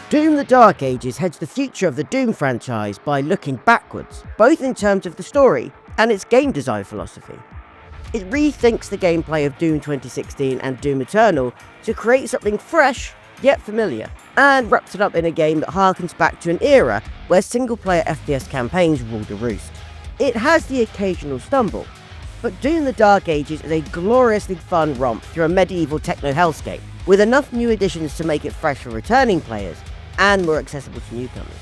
Doom: The Dark Ages heads the future of the Doom franchise by looking backwards, both in terms of the story and its game design philosophy. It rethinks the gameplay of Doom 2016 and Doom Eternal to create something fresh yet familiar, and wraps it up in a game that harkens back to an era where single-player FPS campaigns ruled the roost. It has the occasional stumble, but Doom: The Dark Ages is a gloriously fun romp through a medieval techno hellscape, with enough new additions to make it fresh for returning players and more accessible to newcomers.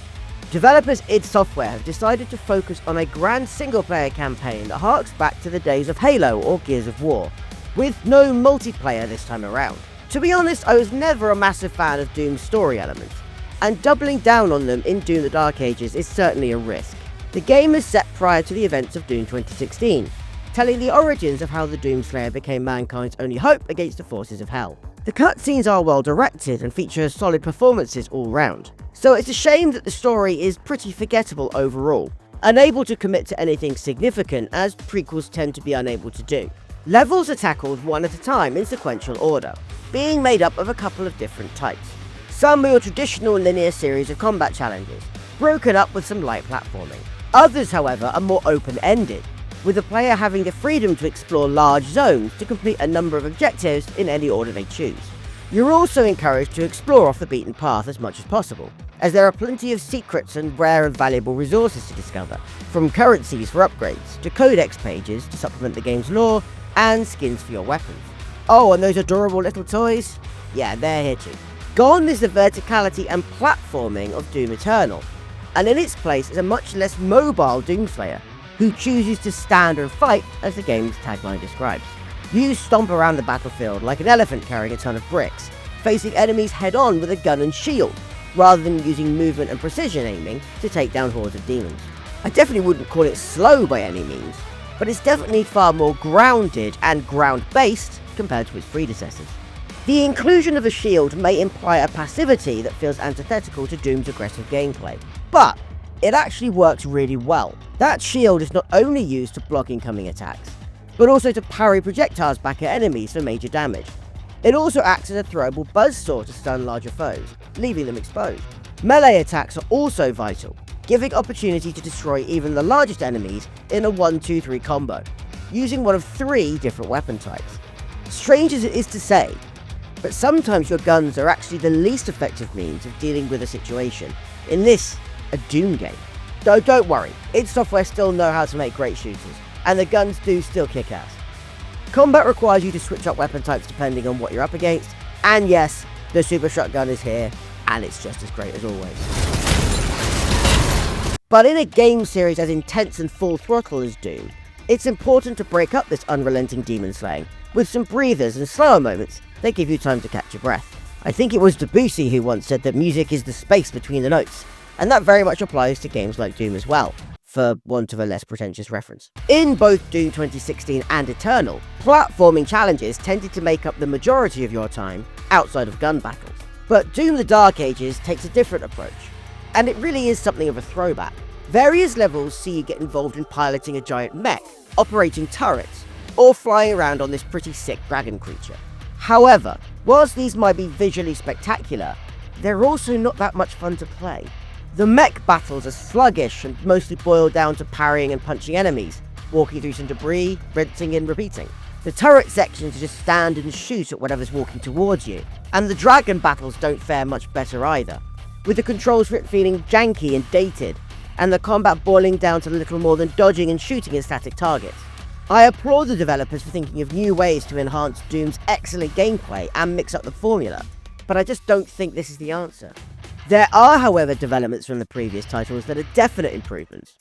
Developers id Software have decided to focus on a grand single-player campaign that harks back to the days of Halo or Gears of War, with no multiplayer this time around. To be honest, I was never a massive fan of Doom's story elements, and doubling down on them in Doom: The Dark Ages is certainly a risk. The game is set prior to the events of Doom 2016, telling the origins of how the Doomslayer became mankind's only hope against the forces of hell. The cutscenes are well directed and feature solid performances all round, so it's a shame that the story is pretty forgettable overall, unable to commit to anything significant as prequels tend to be unable to do. Levels are tackled one at a time in sequential order, being made up of a couple of different types. Some are your traditional linear series of combat challenges, broken up with some light platforming. Others, however, are more open-ended, with the player having the freedom to explore large zones to complete a number of objectives in any order they choose. You're also encouraged to explore off the beaten path as much as possible, as there are plenty of secrets and rare and valuable resources to discover, from currencies for upgrades, to codex pages to supplement the game's lore, and skins for your weapons. Oh, and those adorable little toys? Yeah, they're here too. Gone is the verticality and platforming of Doom Eternal, and in its place is a much less mobile Doomslayer, who chooses to stand and fight as the game's tagline describes. You stomp around the battlefield like an elephant carrying a ton of bricks, facing enemies head-on with a gun and shield, rather than using movement and precision aiming to take down hordes of demons. I definitely wouldn't call it slow by any means, but it's definitely far more grounded and ground-based compared to its predecessors. The inclusion of a shield may imply a passivity that feels antithetical to Doom's aggressive gameplay, but it actually works really well. That shield is not only used to block incoming attacks, but also to parry projectiles back at enemies for major damage. It also acts as a throwable buzzsaw to stun larger foes, leaving them exposed. Melee attacks are also vital, giving opportunity to destroy even the largest enemies in a 1-2-3 combo, using one of 3 different weapon types. Strange as it is to say, but sometimes your guns are actually the least effective means of dealing with a situation. In this, a Doom game. Though don't worry, id Software still know how to make great shooters, and the guns do still kick ass. Combat requires you to switch up weapon types depending on what you're up against, and yes, the super shotgun is here, and it's just as great as always. But in a game series as intense and full throttle as Doom, it's important to break up this unrelenting demon slaying with some breathers and slower moments that give you time to catch your breath. I think it was Debussy who once said that music is the space between the notes, and that very much applies to games like Doom as well, for want of a less pretentious reference. In both Doom 2016 and Eternal, platforming challenges tended to make up the majority of your time outside of gun battles. But Doom: The Dark Ages takes a different approach, and it really is something of a throwback. Various levels see you get involved in piloting a giant mech, operating turrets, or flying around on this pretty sick dragon creature. However, whilst these might be visually spectacular, they're also not that much fun to play. The mech battles are sluggish and mostly boil down to parrying and punching enemies, walking through some debris, rinsing and repeating. The turret sections just stand and shoot at whatever's walking towards you, and the dragon battles don't fare much better either, with the controls for it feeling janky and dated, and the combat boiling down to little more than dodging and shooting at static targets. I applaud the developers for thinking of new ways to enhance Doom's excellent gameplay and mix up the formula, but I just don't think this is the answer. There are, however, developments from the previous titles that are definite improvements.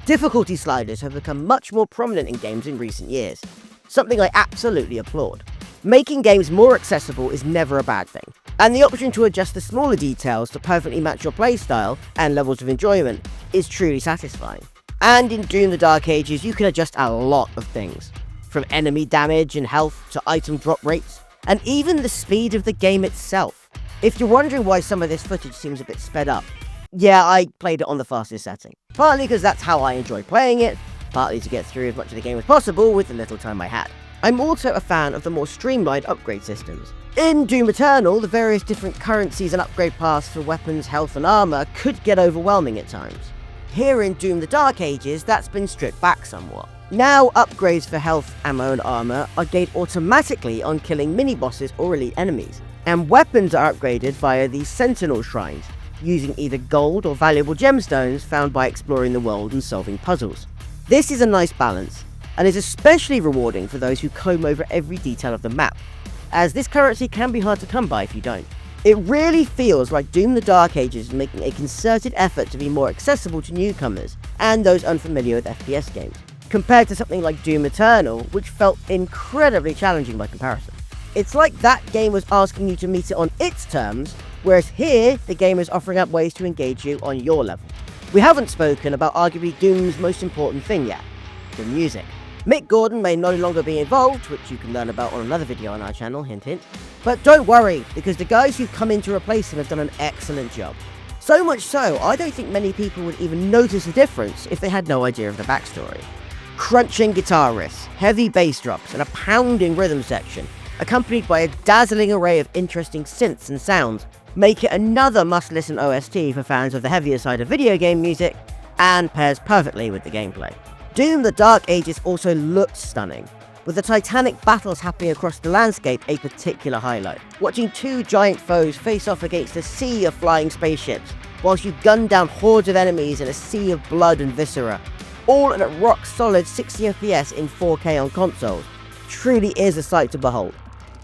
Difficulty sliders have become much more prominent in games in recent years, something I absolutely applaud. Making games more accessible is never a bad thing, and the option to adjust the smaller details to perfectly match your playstyle and levels of enjoyment is truly satisfying. And in Doom: The Dark Ages, you can adjust a lot of things, from enemy damage and health to item drop rates, and even the speed of the game itself. If you're wondering why some of this footage seems a bit sped up, yeah, I played it on the fastest setting. Partly because that's how I enjoy playing it, partly to get through as much of the game as possible with the little time I had. I'm also a fan of the more streamlined upgrade systems. In Doom Eternal, the various different currencies and upgrade paths for weapons, health and armor could get overwhelming at times. Here in Doom the Dark Ages, that's been stripped back somewhat. Now, upgrades for health, ammo and armor are gained automatically on killing mini-bosses or elite enemies, and weapons are upgraded via the Sentinel Shrines, using either gold or valuable gemstones found by exploring the world and solving puzzles. This is a nice balance, and is especially rewarding for those who comb over every detail of the map, as this currency can be hard to come by if you don't. It really feels like Doom the Dark Ages is making a concerted effort to be more accessible to newcomers and those unfamiliar with FPS games, compared to something like Doom Eternal, which felt incredibly challenging by comparison. It's like that game was asking you to meet it on its terms, whereas here, the game is offering up ways to engage you on your level. We haven't spoken about arguably Doom's most important thing yet, the music. Mick Gordon may no longer be involved, which you can learn about on another video on our channel, hint hint. But don't worry, because the guys who've come in to replace him have done an excellent job. So much so, I don't think many people would even notice a difference if they had no idea of the backstory. Crunching guitar riffs, heavy bass drops, and a pounding rhythm section, accompanied by a dazzling array of interesting synths and sounds, make it another must-listen OST for fans of the heavier side of video game music, and pairs perfectly with the gameplay. Doom the Dark Ages also looks stunning, with the titanic battles happening across the landscape a particular highlight. Watching two giant foes face off against a sea of flying spaceships, whilst you gun down hordes of enemies in a sea of blood and viscera, all at a rock-solid 60 FPS in 4K on consoles, truly is a sight to behold,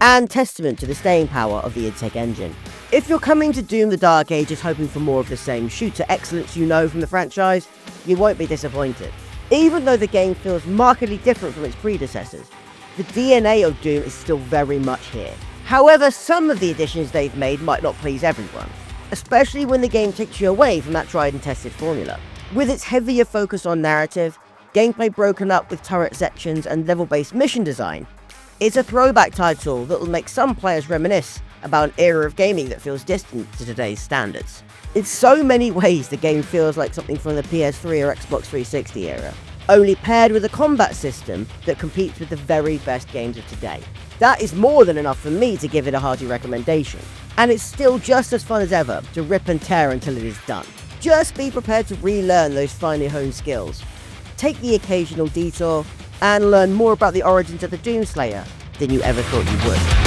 and testament to the staying power of the id Tech engine. If you're coming to Doom the Dark Ages hoping for more of the same shooter excellence you know from the franchise, you won't be disappointed. Even though the game feels markedly different from its predecessors, the DNA of Doom is still very much here. However, some of the additions they've made might not please everyone, especially when the game takes you away from that tried and tested formula. With its heavier focus on narrative, gameplay broken up with turret sections and level-based mission design, it's a throwback title that will make some players reminisce about an era of gaming that feels distant to today's standards. In so many ways, the game feels like something from the PS3 or Xbox 360 era, only paired with a combat system that competes with the very best games of today. That is more than enough for me to give it a hearty recommendation, and it's still just as fun as ever to rip and tear until it is done. Just be prepared to relearn those finely honed skills, take the occasional detour, and learn more about the origins of the Doomslayer than you ever thought you would.